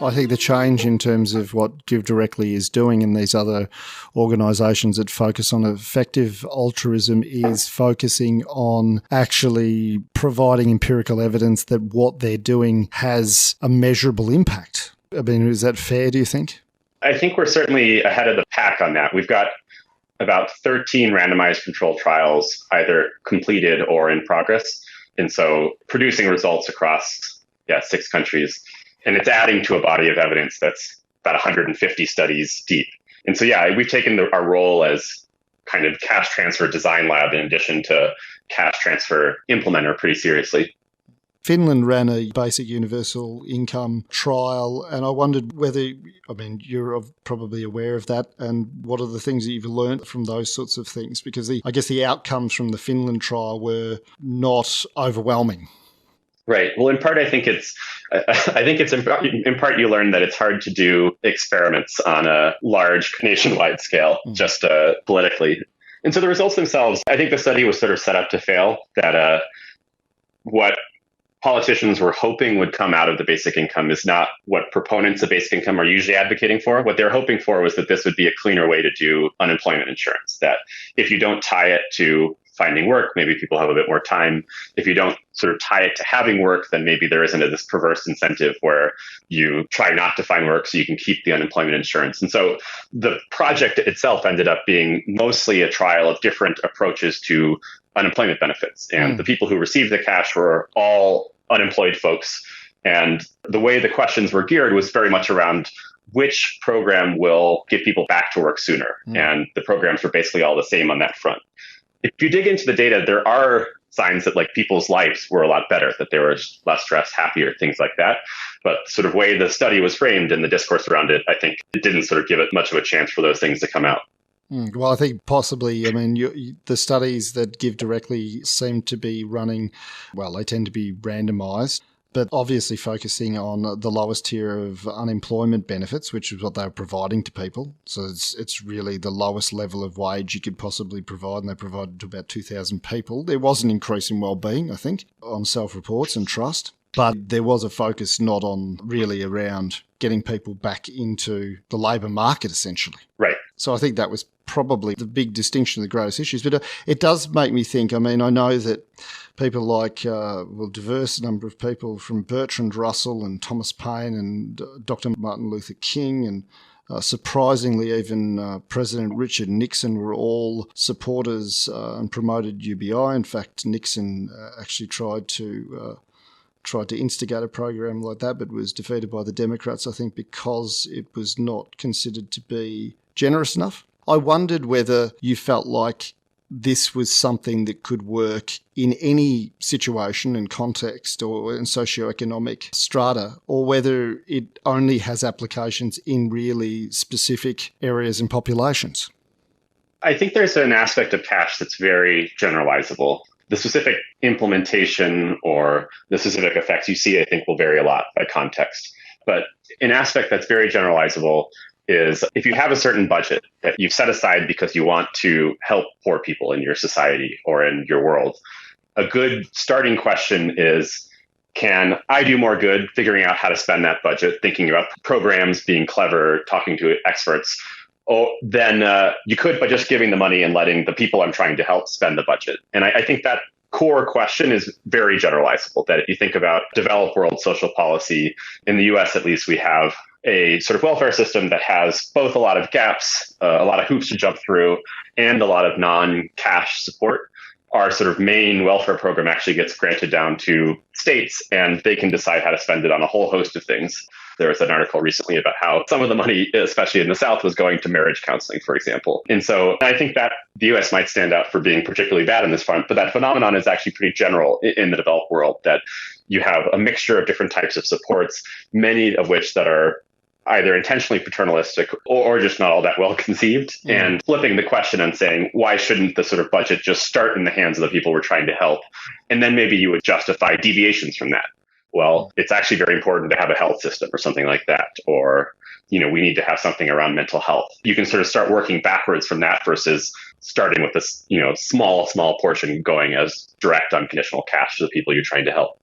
I think the change in terms of what Give Directly is doing and these other organisations that focus on effective altruism is focusing on actually providing empirical evidence that what they're doing has a measurable impact. I mean, is that fair, do you think? I think we're certainly ahead of the pack on that. We've got about 13 randomized controlled trials either completed or in progress. And so producing results across 6 countries. And it's adding to a body of evidence that's about 150 studies deep. And so, we've taken our role as kind of cash transfer design lab in addition to cash transfer implementer pretty seriously. Finland ran a basic universal income trial, and I wondered whether, you're probably aware of that, and what are the things that you've learned from those sorts of things? Because I guess the outcomes from the Finland trial were not overwhelming. Right. Well, in part, I think it's in part you learn that it's hard to do experiments on a large nationwide scale, just politically. And so the results themselves, I think the study was sort of set up to fail, that what politicians were hoping would come out of the basic income is not what proponents of basic income are usually advocating for. What they're hoping for was that this would be a cleaner way to do unemployment insurance, that if you don't tie it to finding work, maybe people have a bit more time. If you don't sort of tie it to having work, then maybe there isn't this perverse incentive where you try not to find work so you can keep the unemployment insurance. And so the project itself ended up being mostly a trial of different approaches to unemployment benefits. And the people who received the cash were all unemployed folks. And the way the questions were geared was very much around which program will get people back to work sooner. And the programs were basically all the same on that front. If you dig into the data, there are signs that people's lives were a lot better, that they were less stressed, happier, things like that. But sort of way the study was framed and the discourse around it, I think it didn't sort of give it much of a chance for those things to come out. Well, I think possibly, the studies that Give Directly seem to be running, they tend to be randomised, but obviously focusing on the lowest tier of unemployment benefits, which is what they were providing to people. So it's really the lowest level of wage you could possibly provide, and they provided to about 2,000 people. There was an increase in well-being, I think, on self-reports and trust, but there was a focus not on really around getting people back into the labour market, essentially. Right. So I think that was probably the big distinction of the greatest issues. But it does make me think, I know that people like, diverse number of people from Bertrand Russell and Thomas Paine and Dr. Martin Luther King and surprisingly even President Richard Nixon were all supporters and promoted UBI. In fact, Nixon actually tried to instigate a program like that, but was defeated by the Democrats, I think, because it was not considered to be generous enough. I wondered whether you felt like this was something that could work in any situation and context or in socioeconomic strata, or whether it only has applications in really specific areas and populations. I think there's an aspect of cash that's very generalizable. The specific implementation or the specific effects you see, I think, will vary a lot by context. But an aspect that's very generalizable is if you have a certain budget that you've set aside because you want to help poor people in your society or in your world, a good starting question is, can I do more good figuring out how to spend that budget, thinking about programs, being clever, talking to experts? Then you could by just giving the money and letting the people I'm trying to help spend the budget. And I think that core question is very generalizable, that if you think about developed world social policy, in the US at least, we have a sort of welfare system that has both a lot of gaps, a lot of hoops to jump through, and a lot of non-cash support. Our sort of main welfare program actually gets granted down to states, and they can decide how to spend it on a whole host of things. There was an article recently about how some of the money, especially in the South, was going to marriage counseling, for example. And so I think that the US might stand out for being particularly bad on this front, but that phenomenon is actually pretty general in the developed world, that you have a mixture of different types of supports, many of which that are either intentionally paternalistic or just not all that well conceived, and flipping the question and saying, why shouldn't the sort of budget just start in the hands of the people we're trying to help? And then maybe you would justify deviations from that. Well, it's actually very important to have a health system or something like that. Or, we need to have something around mental health. You can sort of start working backwards from that versus starting with this, small portion going as direct unconditional cash to the people you're trying to help.